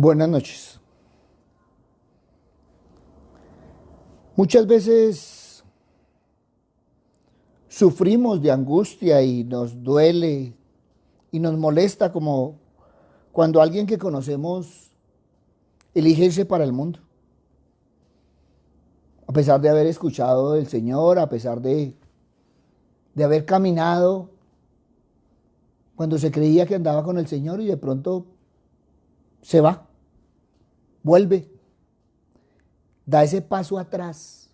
Buenas noches. Muchas veces sufrimos de angustia y nos duele y nos molesta como cuando alguien que conocemos elige irse para el mundo. A pesar de haber escuchado del Señor, a pesar de haber caminado cuando se creía que andaba con el Señor y de pronto se va, vuelve, da ese paso atrás.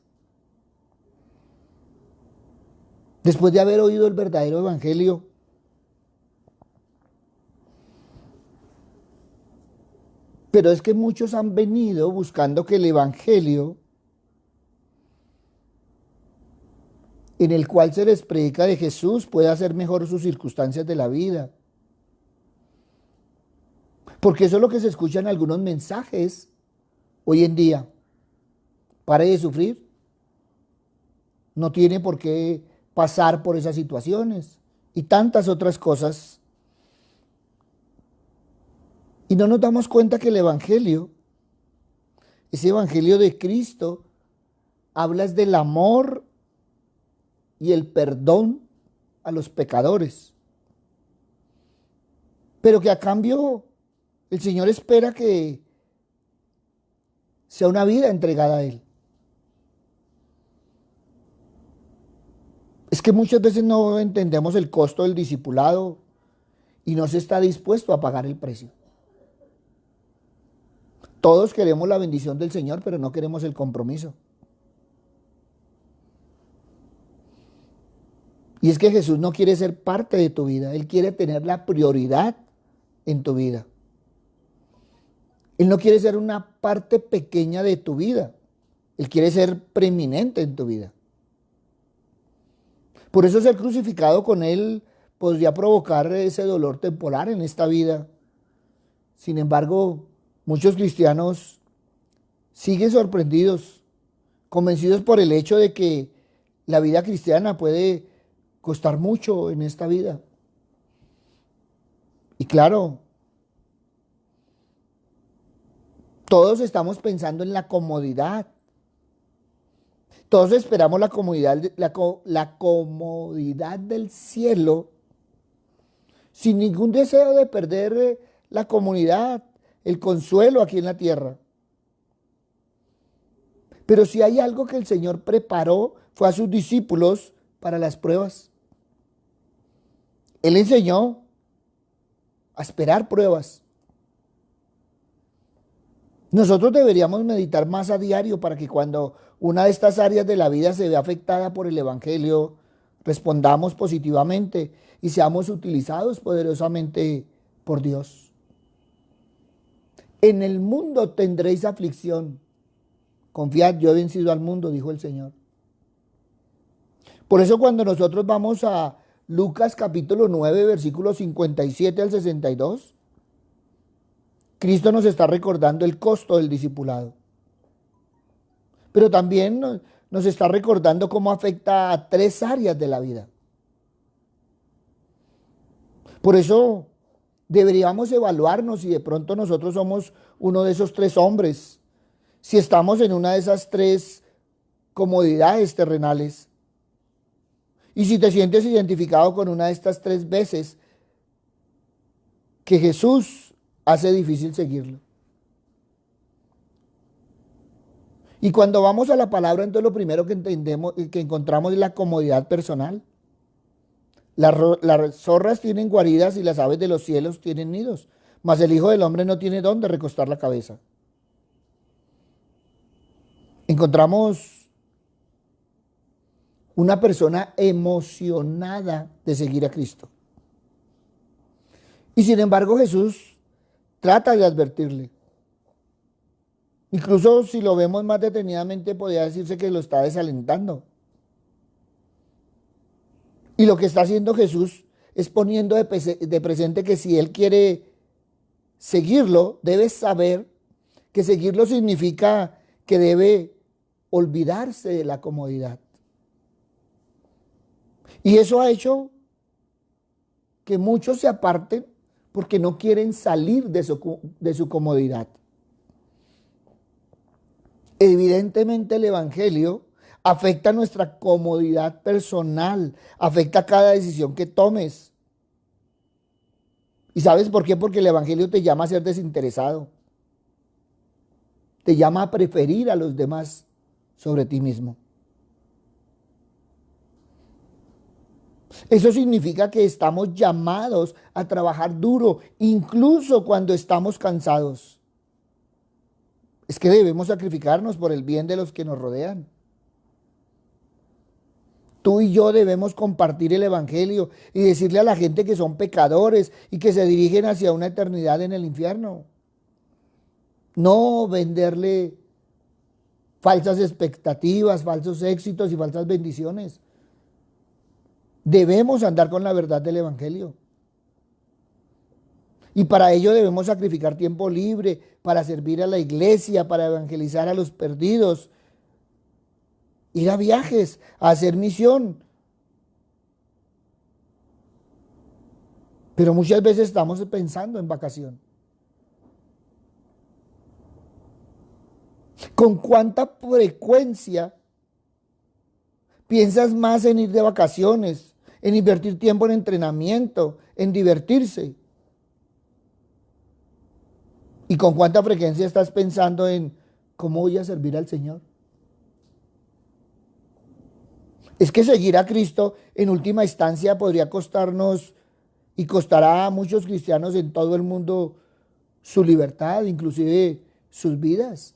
Después de haber oído el verdadero evangelio, pero es que muchos han venido buscando que el evangelio en el cual se les predica de Jesús pueda hacer mejor sus circunstancias de la vida. Porque eso es lo que se escucha en algunos mensajes hoy en día. Pare de sufrir. No tiene por qué pasar por esas situaciones y tantas otras cosas. Y no nos damos cuenta que el evangelio, ese evangelio de Cristo, habla del amor y el perdón a los pecadores. Pero que a cambio el Señor espera que sea una vida entregada a Él. Es que muchas veces no entendemos el costo del discipulado y no se está dispuesto a pagar el precio. Todos queremos la bendición del Señor, pero no queremos el compromiso. Y es que Jesús no quiere ser parte de tu vida, Él quiere tener la prioridad en tu vida. Él no quiere ser una parte pequeña de tu vida, Él quiere ser preeminente en tu vida. Por eso ser crucificado con Él podría provocar ese dolor temporal en esta vida. Sin embargo, muchos cristianos siguen sorprendidos, convencidos por el hecho de que la vida cristiana puede costar mucho en esta vida. Y claro, todos estamos pensando en la comodidad. Todos esperamos la comodidad, la comodidad del cielo sin ningún deseo de perder la comunidad, el consuelo aquí en la tierra. Pero si hay algo que el Señor preparó, fue a sus discípulos para las pruebas. Él enseñó a esperar pruebas. Nosotros deberíamos meditar más a diario para que cuando una de estas áreas de la vida se vea afectada por el evangelio, respondamos positivamente y seamos utilizados poderosamente por Dios. En el mundo tendréis aflicción. Confiad, yo he vencido al mundo, dijo el Señor. Por eso cuando nosotros vamos a Lucas capítulo 9, versículos 57 al 62, Cristo nos está recordando el costo del discipulado. Pero también nos está recordando cómo afecta a tres áreas de la vida. Por eso deberíamos evaluarnos si de pronto nosotros somos uno de esos tres hombres, si estamos en una de esas tres comodidades terrenales. Y si te sientes identificado con una de estas tres veces que Jesús hace difícil seguirlo. Y cuando vamos a la palabra, entonces lo primero que entendemos, que encontramos es la comodidad personal. Las zorras tienen guaridas y las aves de los cielos tienen nidos, mas el Hijo del Hombre no tiene dónde recostar la cabeza. Encontramos una persona emocionada de seguir a Cristo. Y sin embargo Jesús trata de advertirle. Incluso si lo vemos más detenidamente, podría decirse que lo está desalentando. Y lo que está haciendo Jesús es poniendo de presente que si él quiere seguirlo, debe saber que seguirlo significa que debe olvidarse de la comodidad. Y eso ha hecho que muchos se aparten porque no quieren salir de su comodidad. Evidentemente el Evangelio afecta nuestra comodidad personal, afecta cada decisión que tomes. ¿Y sabes por qué? Porque el Evangelio te llama a ser desinteresado. Te llama a preferir a los demás sobre ti mismo. Eso significa que estamos llamados a trabajar duro, incluso cuando estamos cansados. Es que debemos sacrificarnos por el bien de los que nos rodean. Tú y yo debemos compartir el Evangelio y decirle a la gente que son pecadores y que se dirigen hacia una eternidad en el infierno. No venderle falsas expectativas, falsos éxitos y falsas bendiciones. Debemos andar con la verdad del Evangelio. Y para ello debemos sacrificar tiempo libre para servir a la iglesia, para evangelizar a los perdidos, ir a viajes, a hacer misión. Pero muchas veces estamos pensando en vacación. ¿Con cuánta frecuencia piensas más en ir de vacaciones, en invertir tiempo en entrenamiento, en divertirse? ¿Y con cuánta frecuencia estás pensando en cómo voy a servir al Señor? Es que seguir a Cristo en última instancia podría costarnos y costará a muchos cristianos en todo el mundo su libertad, inclusive sus vidas.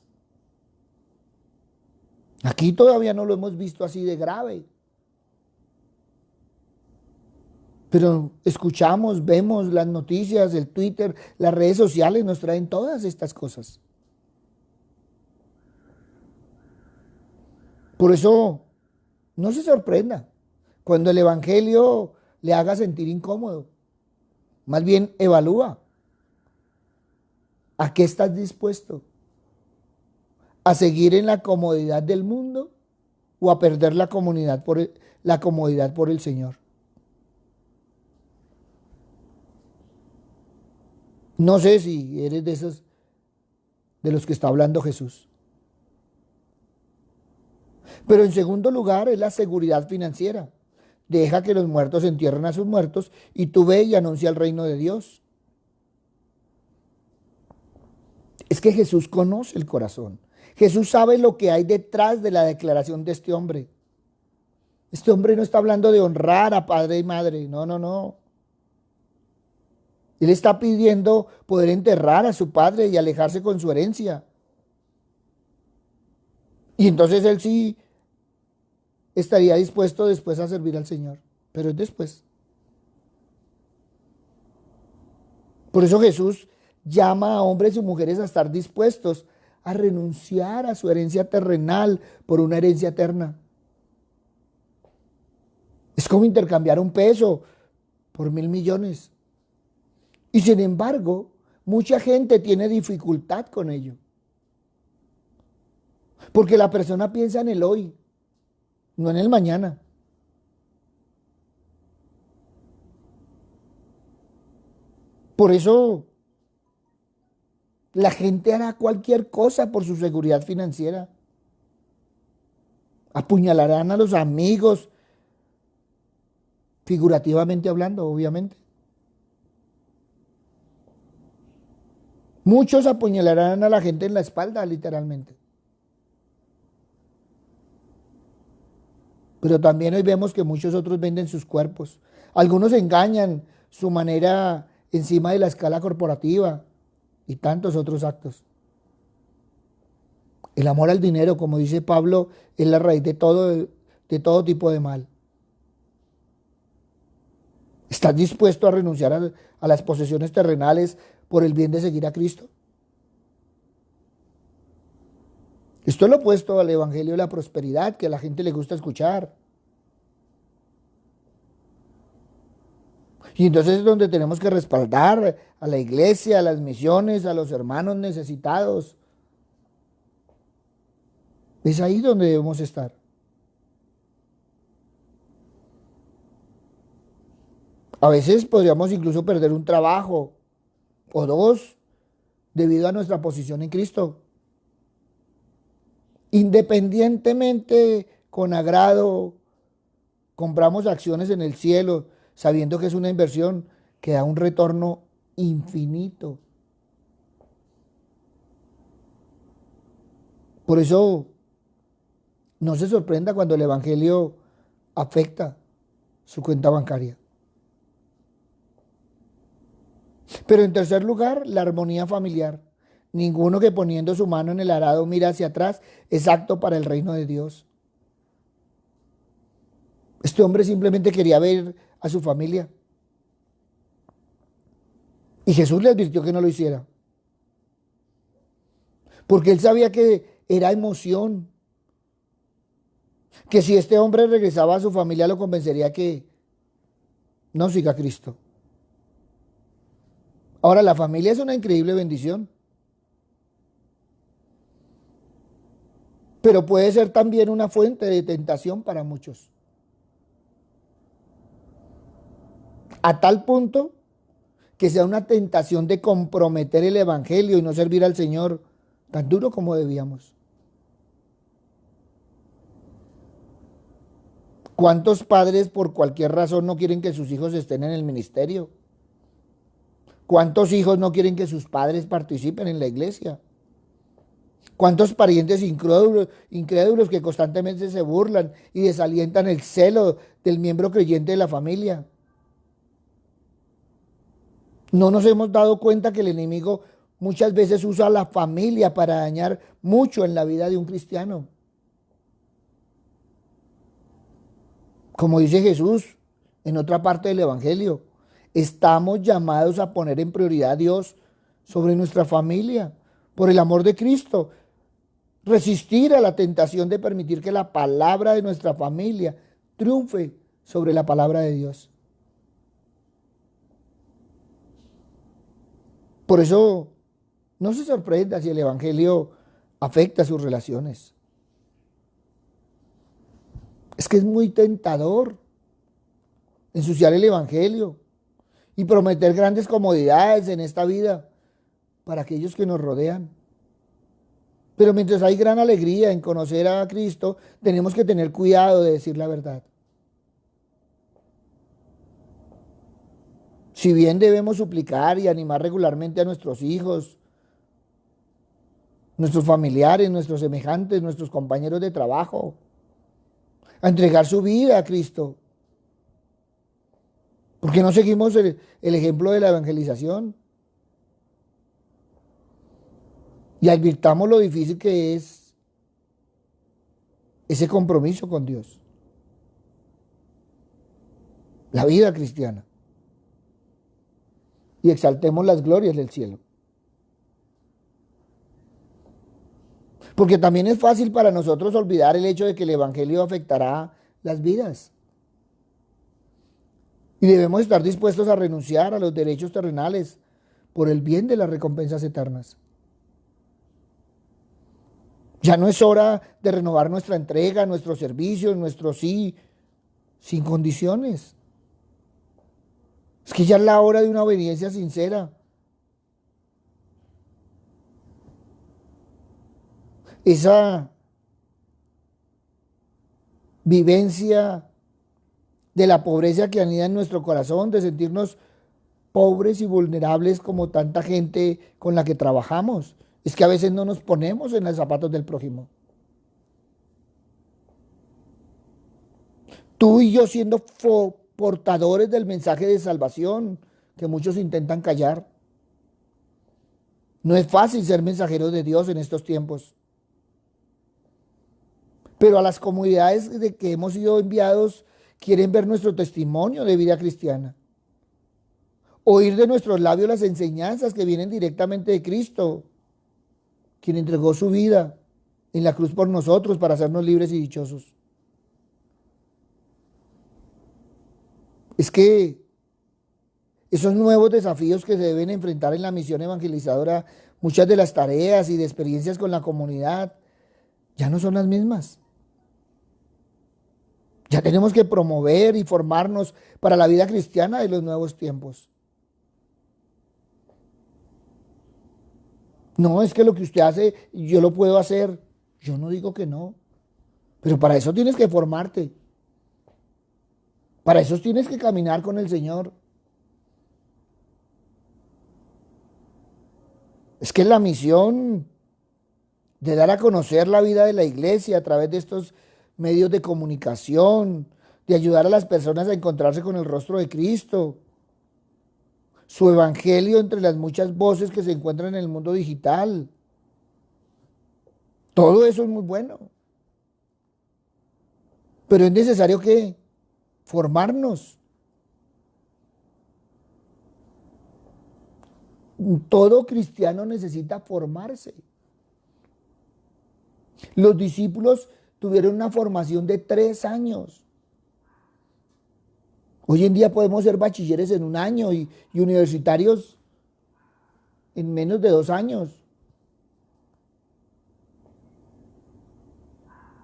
Aquí todavía no lo hemos visto así de grave. Pero escuchamos, vemos las noticias, el Twitter, las redes sociales nos traen todas estas cosas. Por eso, no se sorprenda cuando el Evangelio le haga sentir incómodo. Más bien, evalúa. ¿A qué estás dispuesto? ¿A seguir en la comodidad del mundo o a perder la comodidad por el Señor? No sé si eres de esos de los que está hablando Jesús. Pero en segundo lugar es la seguridad financiera. Deja que los muertos entierren a sus muertos y tú ve y anuncia el reino de Dios. Es que Jesús conoce el corazón. Jesús sabe lo que hay detrás de la declaración de este hombre. Este hombre no está hablando de honrar a padre y madre. No, no, no. Él está pidiendo poder enterrar a su padre y alejarse con su herencia. Y entonces él sí estaría dispuesto después a servir al Señor. Pero es después. Por eso Jesús llama a hombres y mujeres a estar dispuestos a renunciar a su herencia terrenal por una herencia eterna. Es como intercambiar un peso por 1.000 millones. Y sin embargo, mucha gente tiene dificultad con ello. Porque la persona piensa en el hoy, no en el mañana. Por eso la gente hará cualquier cosa por su seguridad financiera. Apuñalarán a los amigos, figurativamente hablando, obviamente. Muchos apuñalarán a la gente en la espalda, literalmente. Pero también hoy vemos que muchos otros venden sus cuerpos. Algunos engañan su manera encima de la escala corporativa y tantos otros actos. El amor al dinero, como dice Pablo, es la raíz de todo tipo de mal. ¿Estás dispuesto a renunciar a las posesiones terrenales por el bien de seguir a Cristo? Esto es lo opuesto al evangelio de la prosperidad que a la gente le gusta escuchar. Y entonces es donde tenemos que respaldar a la iglesia, a las misiones, a los hermanos necesitados. Es ahí donde debemos estar. A veces podríamos incluso perder un trabajo o dos, debido a nuestra posición en Cristo. Independientemente, con agrado, compramos acciones en el cielo, sabiendo que es una inversión que da un retorno infinito. Por eso, no se sorprenda cuando el Evangelio afecta su cuenta bancaria. Pero en tercer lugar, la armonía familiar. Ninguno que poniendo su mano en el arado mira hacia atrás es apto para el reino de Dios. Este hombre simplemente quería ver a su familia. Y Jesús le advirtió que no lo hiciera. Porque él sabía que era emoción. Que si este hombre regresaba a su familia lo convencería que no siga a Cristo. Ahora, la familia es una increíble bendición. Pero puede ser también una fuente de tentación para muchos. A tal punto que sea una tentación de comprometer el Evangelio y no servir al Señor tan duro como debíamos. ¿Cuántos padres por cualquier razón no quieren que sus hijos estén en el ministerio? ¿Cuántos hijos no quieren que sus padres participen en la iglesia? ¿Cuántos parientes incrédulos que constantemente se burlan y desalientan el celo del miembro creyente de la familia? No nos hemos dado cuenta que el enemigo muchas veces usa a la familia para dañar mucho en la vida de un cristiano. Como dice Jesús en otra parte del Evangelio, estamos llamados a poner en prioridad a Dios sobre nuestra familia, por el amor de Cristo. Resistir a la tentación de permitir que la palabra de nuestra familia triunfe sobre la palabra de Dios. Por eso, no se sorprenda si el Evangelio afecta sus relaciones. Es que es muy tentador ensuciar el Evangelio y prometer grandes comodidades en esta vida para aquellos que nos rodean. Pero mientras hay gran alegría en conocer a Cristo, tenemos que tener cuidado de decir la verdad. Si bien debemos suplicar y animar regularmente a nuestros hijos, nuestros familiares, nuestros semejantes, nuestros compañeros de trabajo, a entregar su vida a Cristo, ¿por qué no seguimos el ejemplo de la evangelización? Y advirtamos lo difícil que es ese compromiso con Dios, la vida cristiana. Y exaltemos las glorias del cielo. Porque también es fácil para nosotros olvidar el hecho de que el Evangelio afectará las vidas. Y debemos estar dispuestos a renunciar a los derechos terrenales por el bien de las recompensas eternas. Ya no es hora de renovar nuestra entrega, nuestro servicio, nuestro sí, sin condiciones. Es que ya es la hora de una obediencia sincera. Esa vivencia de la pobreza que anida en nuestro corazón, de sentirnos pobres y vulnerables como tanta gente con la que trabajamos. Es que a veces no nos ponemos en los zapatos del prójimo. Tú y yo siendo portadores del mensaje de salvación que muchos intentan callar. No es fácil ser mensajeros de Dios en estos tiempos. Pero a las comunidades de que hemos sido enviados quieren ver nuestro testimonio de vida cristiana. Oír de nuestros labios las enseñanzas que vienen directamente de Cristo, quien entregó su vida en la cruz por nosotros para hacernos libres y dichosos. Es que esos nuevos desafíos que se deben enfrentar en la misión evangelizadora, muchas de las tareas y de experiencias con la comunidad ya no son las mismas. Ya tenemos que promover y formarnos para la vida cristiana de los nuevos tiempos. No, es que lo que usted hace, yo lo puedo hacer. Yo no digo que no, pero para eso tienes que formarte. Para eso tienes que caminar con el Señor. Es que la misión de dar a conocer la vida de la iglesia a través de estos medios de comunicación, de ayudar a las personas a encontrarse con el rostro de Cristo, su evangelio entre las muchas voces que se encuentran en el mundo digital. Todo eso es muy bueno. Pero es necesario que formarnos. Todo cristiano necesita formarse. Los discípulos tuvieron una formación de 3 años. Hoy en día podemos ser bachilleres en 1 año y universitarios en menos de 2 años.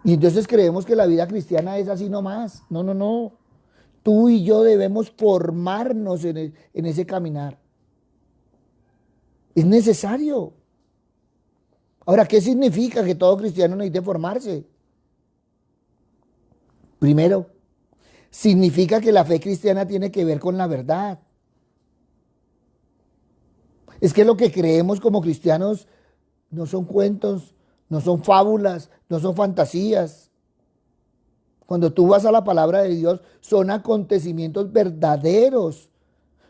Y entonces creemos que la vida cristiana es así nomás. No, no, no. Tú y yo debemos formarnos en ese caminar. Es necesario. Ahora, ¿qué significa que todo cristiano necesite formarse? Primero, significa que la fe cristiana tiene que ver con la verdad. Es que lo que creemos como cristianos no son cuentos, no son fábulas, no son fantasías. Cuando tú vas a la palabra de Dios, son acontecimientos verdaderos,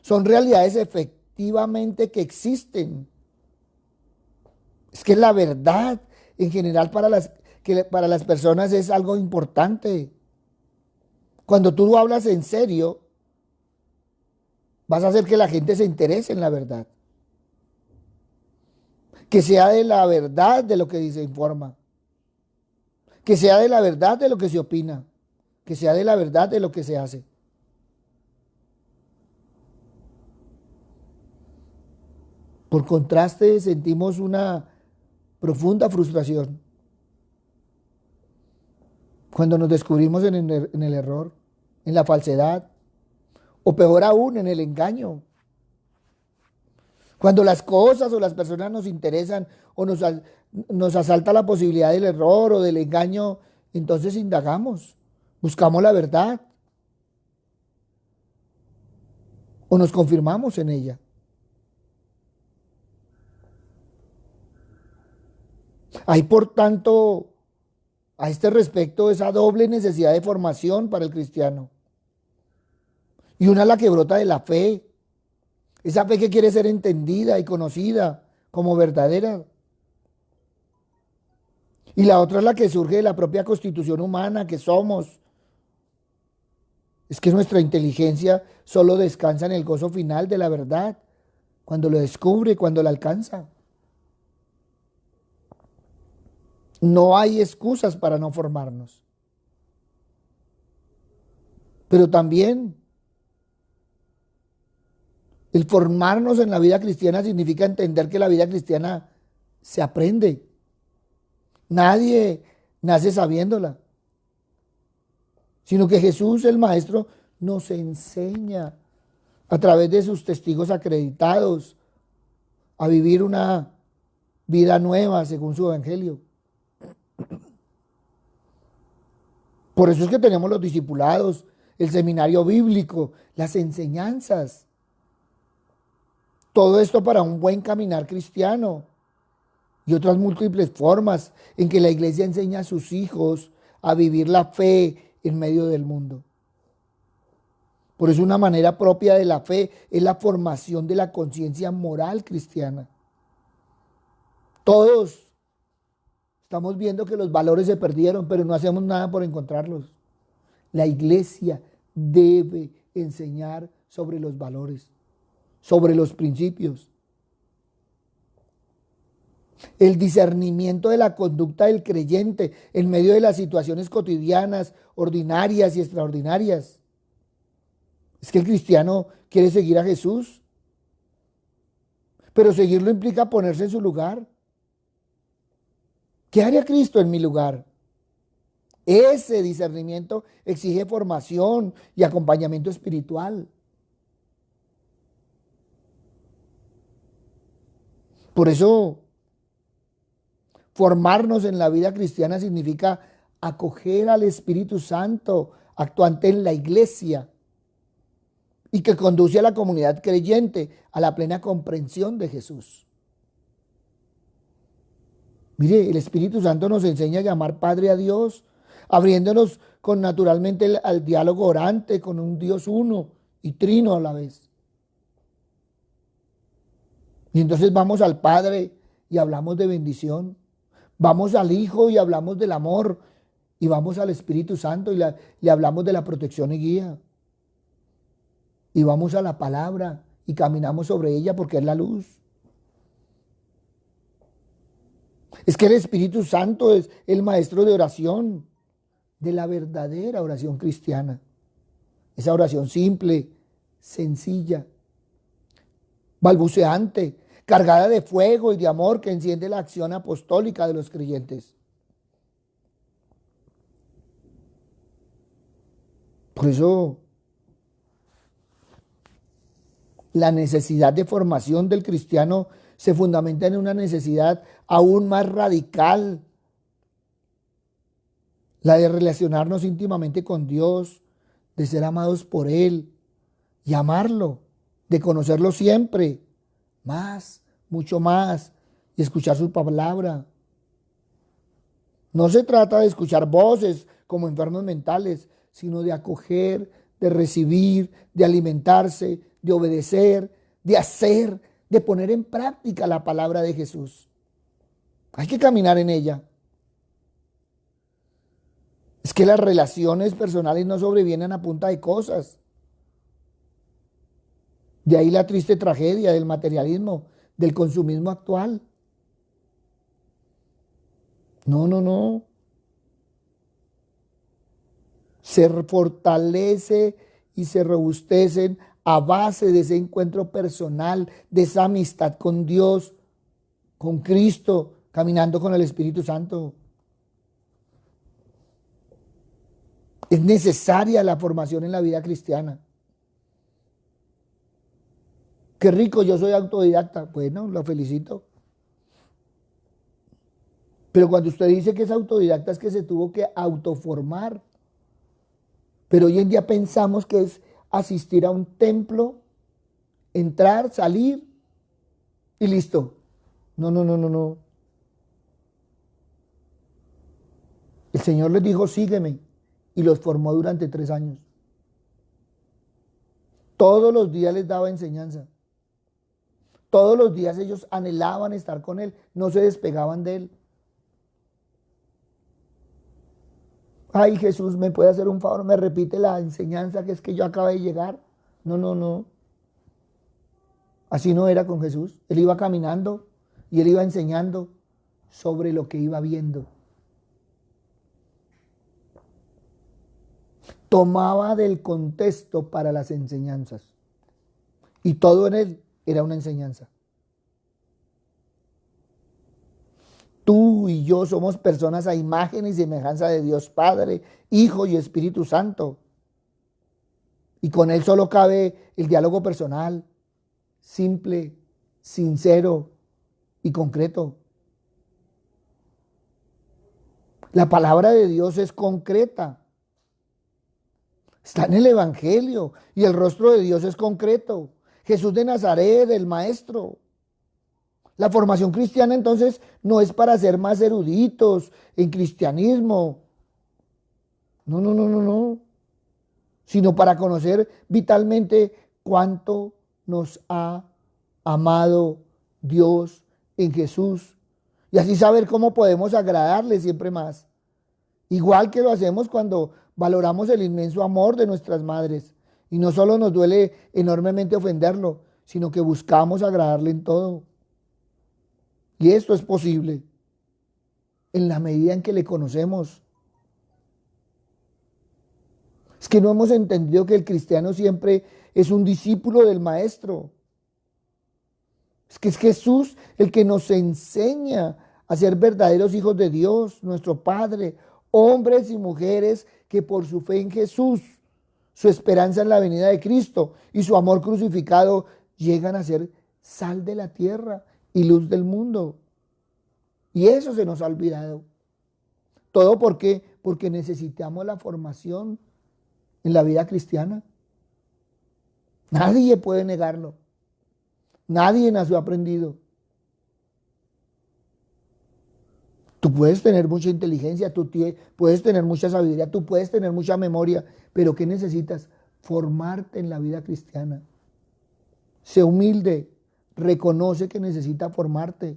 son realidades efectivamente que existen. Es que la verdad en general para las personas es algo importante. Cuando tú hablas en serio, vas a hacer que la gente se interese en la verdad. Que sea de la verdad de lo que se informa. Que sea de la verdad de lo que se opina. Que sea de la verdad de lo que se hace. Por contraste, sentimos una profunda frustración cuando nos descubrimos en el error, en la falsedad, o peor aún, en el engaño. Cuando las cosas o las personas nos interesan o nos asalta la posibilidad del error o del engaño, entonces indagamos, buscamos la verdad o nos confirmamos en ella. Hay, por tanto, a este respecto, esa doble necesidad de formación para el cristiano. Y una es la que brota de la fe, esa fe que quiere ser entendida y conocida como verdadera. Y la otra es la que surge de la propia constitución humana que somos. Es que nuestra inteligencia solo descansa en el gozo final de la verdad, cuando lo descubre, cuando la alcanza. No hay excusas para no formarnos. Pero también el formarnos en la vida cristiana significa entender que la vida cristiana se aprende. Nadie nace sabiéndola, sino que Jesús, el Maestro, nos enseña a través de sus testigos acreditados a vivir una vida nueva según su evangelio. Por eso es que tenemos los discipulados, el seminario bíblico, las enseñanzas. Todo esto para un buen caminar cristiano y otras múltiples formas en que la iglesia enseña a sus hijos a vivir la fe en medio del mundo. Por eso una manera propia de la fe es la formación de la conciencia moral cristiana. Todos estamos viendo que los valores se perdieron, pero no hacemos nada por encontrarlos. La iglesia debe enseñar sobre los valores, sobre los principios. El discernimiento de la conducta del creyente en medio de las situaciones cotidianas, ordinarias y extraordinarias. Es que el cristiano quiere seguir a Jesús, pero seguirlo implica ponerse en su lugar. ¿Qué haría Cristo en mi lugar? Ese discernimiento exige formación y acompañamiento espiritual. Por eso Formarnos en la vida cristiana significa acoger al Espíritu Santo actuante en la iglesia y que conduce a la comunidad creyente a la plena comprensión de Jesús. Mire, el Espíritu Santo nos enseña a llamar Padre a Dios, abriéndonos con naturalmente al diálogo orante con un Dios uno y trino a la vez. Y entonces vamos al Padre y hablamos de bendición. Vamos al Hijo y hablamos del amor. Y vamos al Espíritu Santo y le hablamos de la protección y guía. Y vamos a la palabra y caminamos sobre ella porque es la luz. Es que el Espíritu Santo es el maestro de oración, de la verdadera oración cristiana. Esa oración simple, sencilla, balbuceante, cargada de fuego y de amor que enciende la acción apostólica de los creyentes. Por eso, la necesidad de formación del cristiano se fundamenta en una necesidad aún más radical, la de relacionarnos íntimamente con Dios, de ser amados por Él y amarlo, de conocerlo siempre, más, mucho más, y escuchar su palabra. No se trata de escuchar voces como enfermos mentales, sino de acoger, de recibir, de alimentarse, de obedecer, de hacer, de poner en práctica la palabra de Jesús. Hay que caminar en ella. Es que las relaciones personales no sobrevienen a punta de cosas. De ahí la triste tragedia del materialismo, del consumismo actual. No. Se fortalece y se robustecen a base de ese encuentro personal, de esa amistad con Dios, con Cristo, caminando con el Espíritu Santo. Es necesaria la formación en la vida cristiana. Qué rico, yo soy autodidacta. Bueno, lo felicito. Pero cuando usted dice que es autodidacta es que se tuvo que autoformar. Pero hoy en día pensamos que es asistir a un templo, entrar, salir y listo. No. El Señor les dijo, sígueme, y los formó durante 3 años. Todos los días les daba enseñanza. Todos los días ellos anhelaban estar con Él, no se despegaban de Él. Ay, Jesús, ¿me puede hacer un favor? ¿Me repite la enseñanza que es que yo acabo de llegar? No. Así no era con Jesús. Él iba caminando y Él iba enseñando sobre lo que iba viendo. Tomaba del contexto para las enseñanzas. Y todo en Él era una enseñanza. Tú y yo somos personas a imagen y semejanza de Dios Padre, Hijo y Espíritu Santo. Y con Él solo cabe el diálogo personal, simple, sincero y concreto. La palabra de Dios es concreta. Está en el Evangelio y el rostro de Dios es concreto. Jesús de Nazaret, el Maestro. La formación cristiana entonces no es para ser más eruditos en cristianismo. No. Sino para conocer vitalmente cuánto nos ha amado Dios en Jesús. Y así saber cómo podemos agradarle siempre más. Igual que lo hacemos cuando valoramos el inmenso amor de nuestras madres. Y no solo nos duele enormemente ofenderlo, sino que buscamos agradarle en todo. Y esto es posible en la medida en que le conocemos. Es que no hemos entendido que el cristiano siempre es un discípulo del Maestro. Es que es Jesús el que nos enseña a ser verdaderos hijos de Dios, nuestro Padre, hombres y mujeres que por su fe en Jesús, su esperanza en la venida de Cristo y su amor crucificado llegan a ser sal de la tierra y luz del mundo. Y eso se nos ha olvidado. ¿Todo por qué? Porque necesitamos la formación en la vida cristiana. Nadie puede negarlo. Nadie nació aprendido. Tú puedes tener mucha inteligencia, puedes tener mucha sabiduría, tú puedes tener mucha memoria, pero ¿qué necesitas? Formarte en la vida cristiana. Sé humilde, reconoce que necesitas formarte.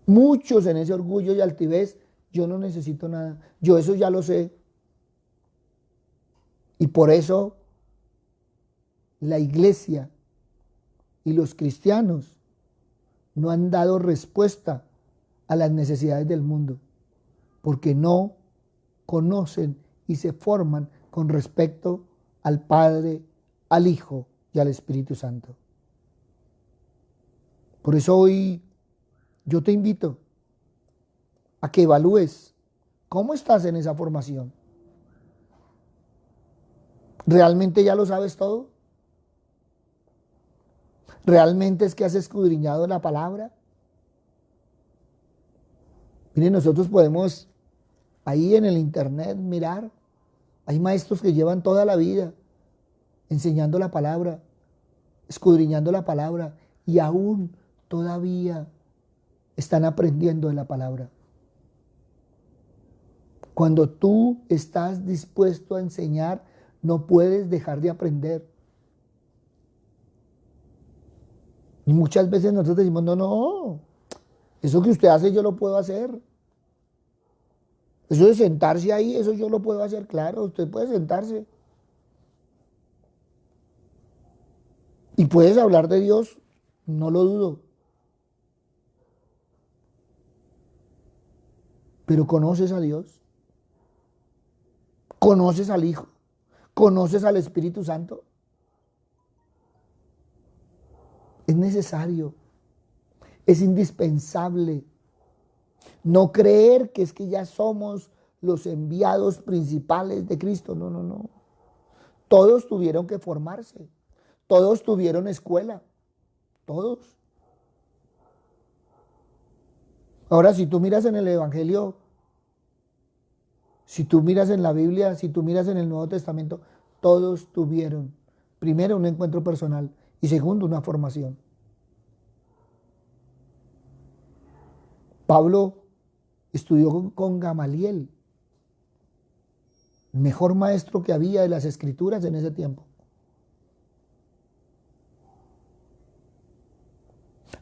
Muchos en ese orgullo y altivez, yo no necesito nada, yo eso ya lo sé. Y por eso la iglesia y los cristianos no han dado respuesta a las necesidades del mundo, porque no conocen y se forman con respecto al Padre, al Hijo y al Espíritu Santo. Por eso hoy yo te invito a que evalúes cómo estás en esa formación. ¿Realmente ya lo sabes todo? ¿Realmente es que has escudriñado la palabra? Miren, nosotros podemos ahí en el internet mirar. Hay maestros que llevan toda la vida enseñando la palabra, escudriñando la palabra y aún todavía están aprendiendo de la palabra. Cuando tú estás dispuesto a enseñar, no puedes dejar de aprender. Y muchas veces nosotros decimos, no, eso que usted hace yo lo puedo hacer. Eso de sentarse ahí, eso yo lo puedo hacer, claro, usted puede sentarse. Y puedes hablar de Dios, no lo dudo. Pero conoces a Dios, conoces al Hijo, conoces al Espíritu Santo. Es necesario, es indispensable no creer que es que ya somos los enviados principales de Cristo. No, no, no. Todos tuvieron que formarse, todos tuvieron escuela, todos. Ahora, si tú miras en el Evangelio, si tú miras en la Biblia, si tú miras en el Nuevo Testamento, todos tuvieron, primero, un encuentro personal y segundo, una formación. Pablo estudió con Gamaliel, el mejor maestro que había de las escrituras en ese tiempo.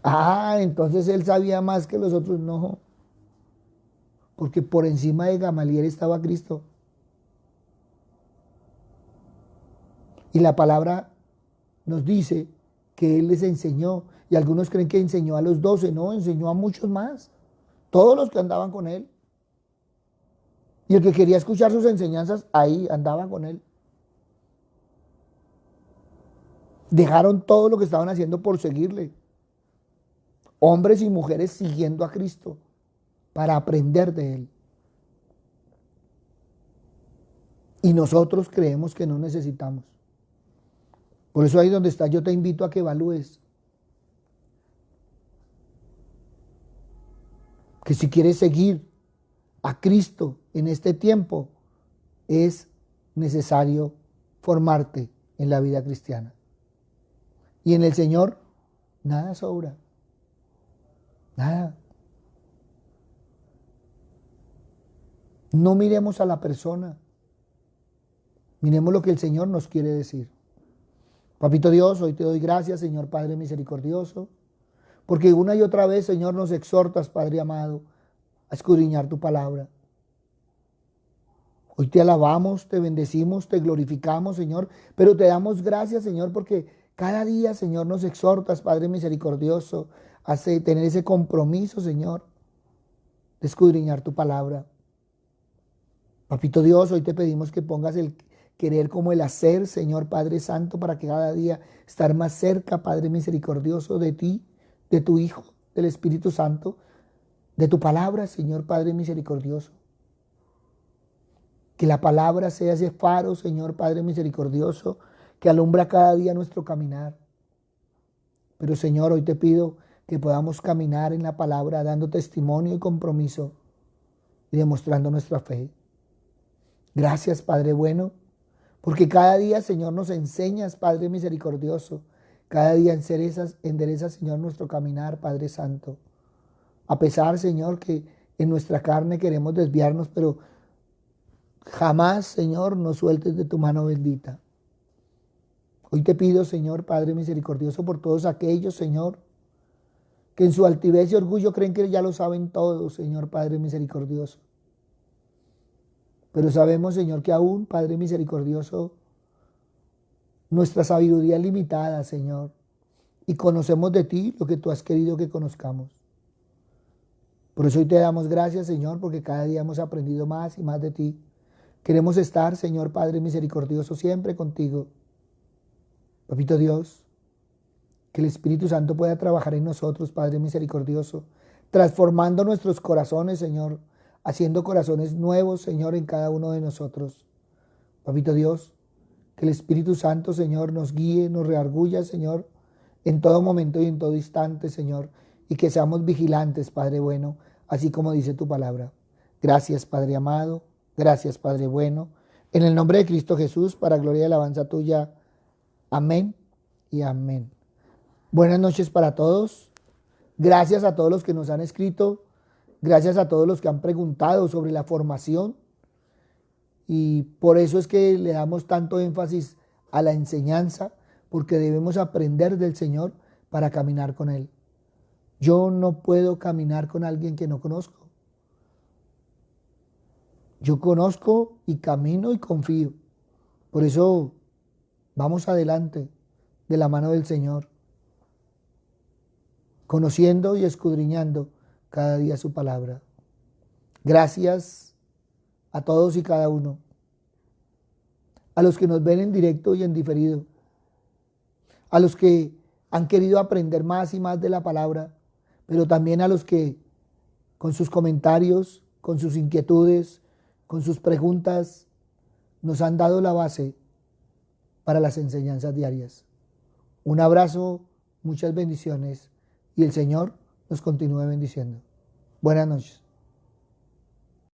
Entonces él sabía más que los otros. No, porque por encima de Gamaliel estaba Cristo. Y la palabra nos dice que él les enseñó, y algunos creen que enseñó a los 12, no, enseñó a muchos más, todos los que andaban con él. Y el que quería escuchar sus enseñanzas, ahí andaba con él. Dejaron todo lo que estaban haciendo por seguirle. Hombres y mujeres siguiendo a Cristo para aprender de él. Y nosotros creemos que no necesitamos. Por eso ahí donde estás yo te invito a que evalúes. Que si quieres seguir a Cristo en este tiempo, es necesario formarte en la vida cristiana. Y en el Señor, nada sobra. Nada. No miremos a la persona. Miremos lo que el Señor nos quiere decir. Papito Dios, hoy te doy gracias, Señor Padre misericordioso, porque una y otra vez, Señor, nos exhortas, Padre amado, a escudriñar tu palabra. Hoy te alabamos, te bendecimos, te glorificamos, Señor, pero te damos gracias, Señor, porque cada día, Señor, nos exhortas, Padre misericordioso, a tener ese compromiso, Señor, de escudriñar tu palabra. Papito Dios, hoy te pedimos que pongas el querer como el hacer, Señor Padre Santo, para que cada día estar más cerca, Padre misericordioso, de ti, de tu Hijo, del Espíritu Santo, de tu palabra, Señor Padre misericordioso. Que la palabra sea ese faro, Señor Padre misericordioso, que alumbra cada día nuestro caminar. Pero Señor, hoy te pido que podamos caminar en la palabra dando testimonio y compromiso y demostrando nuestra fe. Gracias, Padre bueno, porque cada día, Señor, nos enseñas, Padre misericordioso. Cada día enderezas, Señor, nuestro caminar, Padre Santo. A pesar, Señor, que en nuestra carne queremos desviarnos, pero jamás, Señor, nos sueltes de tu mano bendita. Hoy te pido, Señor, Padre misericordioso, por todos aquellos, Señor, que en su altivez y orgullo creen que ya lo saben todo, Señor, Padre misericordioso. Pero sabemos, Señor, que aún, Padre misericordioso, nuestra sabiduría es limitada, Señor, y conocemos de ti lo que tú has querido que conozcamos. Por eso hoy te damos gracias, Señor, porque cada día hemos aprendido más y más de ti. Queremos estar, Señor Padre misericordioso, siempre contigo. Papito Dios, que el Espíritu Santo pueda trabajar en nosotros, Padre misericordioso, transformando nuestros corazones, Señor, haciendo corazones nuevos, Señor, en cada uno de nosotros. Papito Dios, que el Espíritu Santo, Señor, nos guíe, nos reargulla, Señor, en todo momento y en todo instante, Señor, y que seamos vigilantes, Padre bueno, así como dice tu palabra. Gracias, Padre amado, gracias, Padre bueno, en el nombre de Cristo Jesús, para gloria y alabanza tuya. Amén y amén. Buenas noches para todos. Gracias a todos los que nos han escrito, gracias a todos los que han preguntado sobre la formación, y por eso es que le damos tanto énfasis a la enseñanza, porque debemos aprender del Señor para caminar con Él. Yo no puedo caminar con alguien que no conozco. Yo conozco y camino y confío. Por eso vamos adelante de la mano del Señor, conociendo y escudriñando cada día su palabra. Gracias a todos y cada uno. A los que nos ven en directo y en diferido. A los que han querido aprender más y más de la palabra, pero también a los que con sus comentarios, con sus inquietudes, con sus preguntas, nos han dado la base para las enseñanzas diarias. Un abrazo, muchas bendiciones y el Señor nos continúe bendiciendo. Buenas noches.